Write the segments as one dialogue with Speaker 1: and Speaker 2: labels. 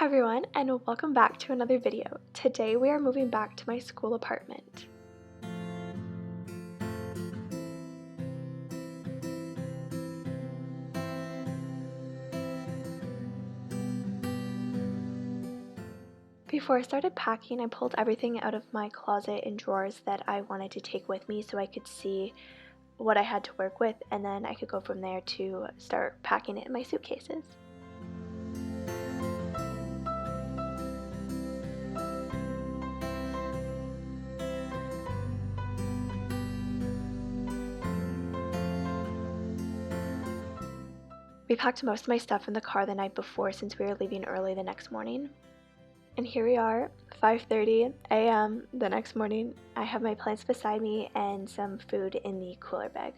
Speaker 1: Hi everyone, and welcome back to another video. Today we are moving back to my school apartment. Before I started packing, I pulled everything out of my closet and drawers that I wanted to take with me so I could see what I had to work with, and then I could go from there to start packing it in my suitcases. We packed most of my stuff in the car the night before since we were leaving early the next morning. And here we are, 5:30 a.m. the next morning. I have my plants beside me and some food in the cooler bag.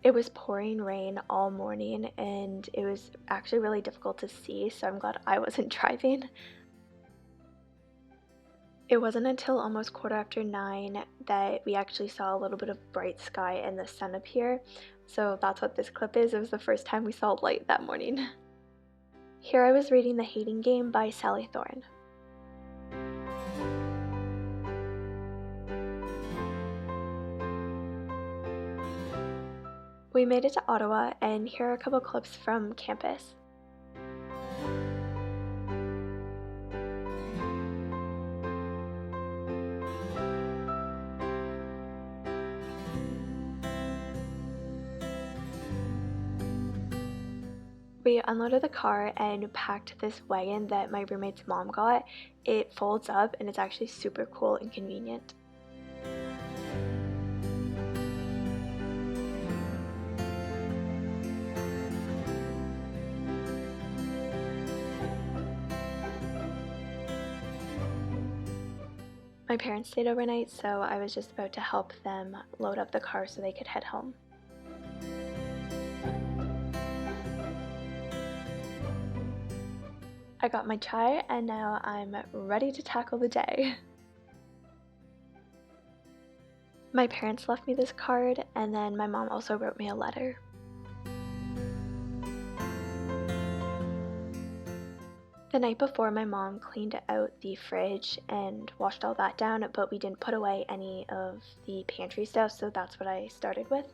Speaker 1: It was pouring rain all morning and it was actually really difficult to see, so I'm glad I wasn't driving. It wasn't until almost 9:15 that we actually saw a little bit of bright sky and the sun appear, so that's what this clip is. It was the first time we saw light that morning. Here I was reading The Hating Game by Sally Thorne. We made it to Ottawa, and here are a couple clips from campus. We unloaded the car and packed this wagon that my roommate's mom got. It folds up and it's actually super cool and convenient. My parents stayed overnight, so I was just about to help them load up the car so they could head home. I got my chai and now I'm ready to tackle the day. My parents left me this card, and then my mom also wrote me a letter. The night before, my mom cleaned out the fridge and washed all that down, but we didn't put away any of the pantry stuff, so that's what I started with.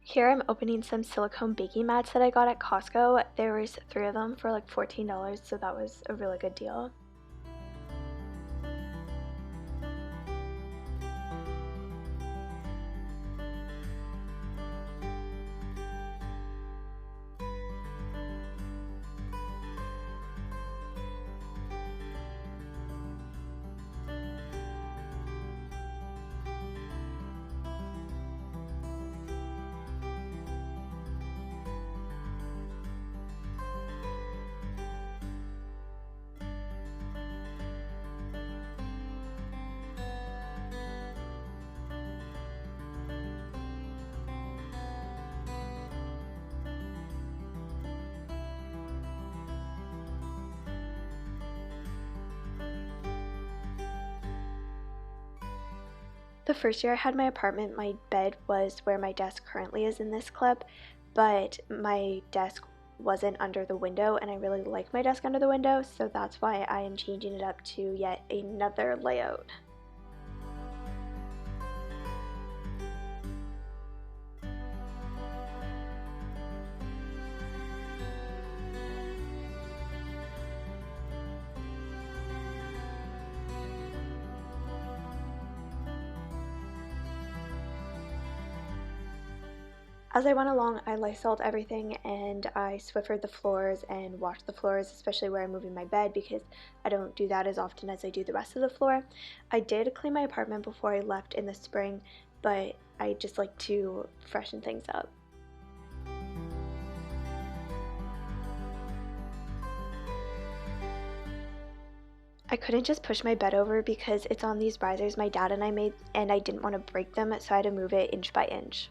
Speaker 1: Here I'm opening some silicone baking mats that I got at Costco. There was 3 of them for like $14, so that was a really good deal. The first year I had my apartment, my bed was where my desk currently is in this clip, but my desk wasn't under the window, and I really like my desk under the window, so that's why I am changing it up to yet another layout. As I went along, I Lysoled everything and I Swiffered the floors and washed the floors, especially where I'm moving my bed, because I don't do that as often as I do the rest of the floor. I did clean my apartment before I left in the spring, but I just like to freshen things up. I couldn't just push my bed over because it's on these risers my dad and I made, and I didn't want to break them, so I had to move it inch by inch.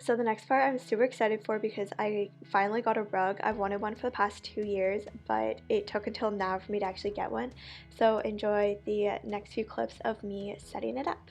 Speaker 1: So the next part I'm super excited for because I finally got a rug. I've wanted one for the past 2 years, but it took until now for me to actually get one. So enjoy the next few clips of me setting it up.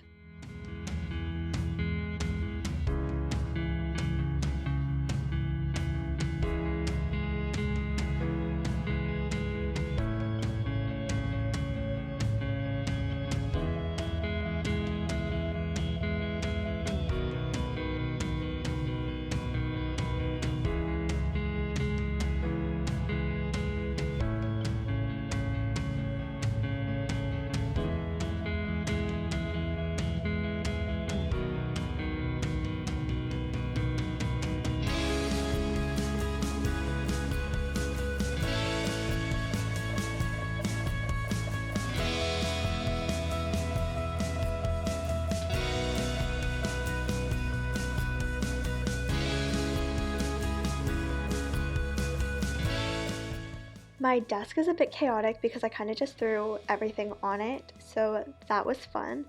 Speaker 1: My desk is a bit chaotic because I kind of just threw everything on it, so that was fun.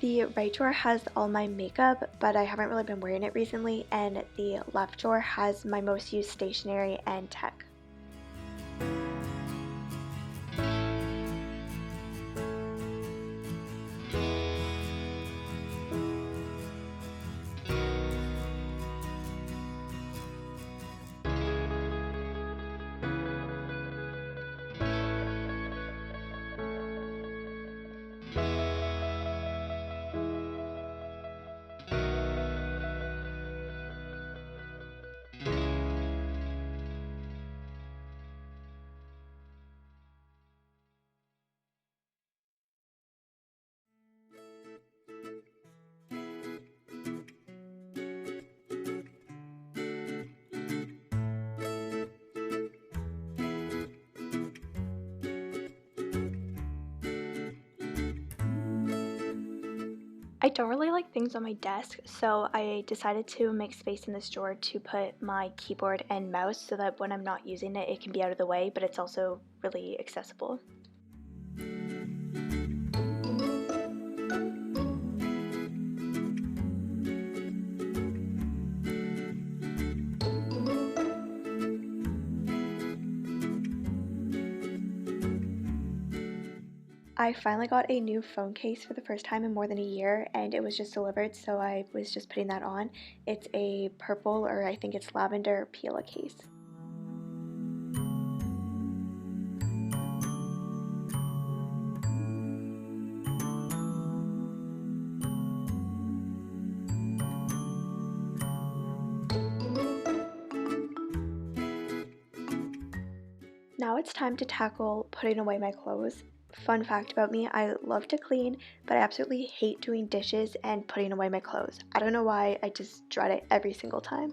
Speaker 1: The right drawer has all my makeup, but I haven't really been wearing it recently, and the left drawer has my most used stationery and tech. I don't really like things on my desk, so I decided to make space in this drawer to put my keyboard and mouse so that when I'm not using it, it can be out of the way, but it's also really accessible. I finally got a new phone case for the first time in more than a year, and it was just delivered, so I was just putting that on. It's a purple, or I think it's lavender, Pila case. now it's time to tackle putting away my clothes. Fun fact about me, I love to clean, but I absolutely hate doing dishes and putting away my clothes. I don't know why, I just dread it every single time.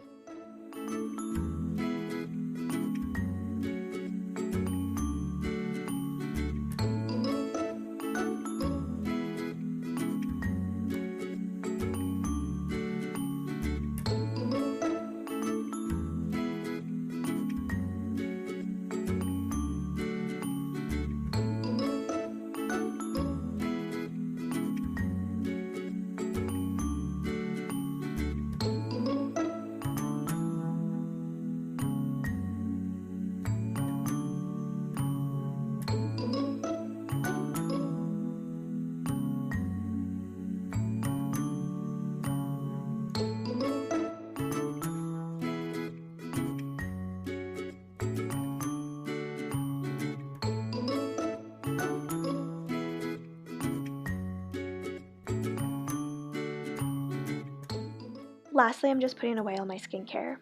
Speaker 1: Lastly, I'm just putting away all my skincare.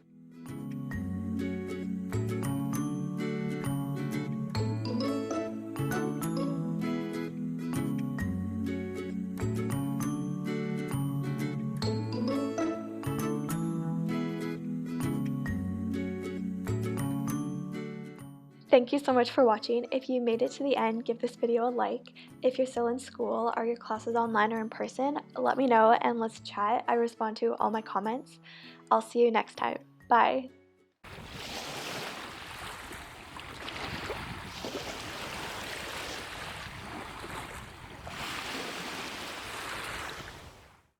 Speaker 1: Thank you so much for watching. If you made it to the end, give this video a like. If you're still in school, are your classes online or in person? Let me know and let's chat. I respond to all my comments. I'll see you next time. Bye.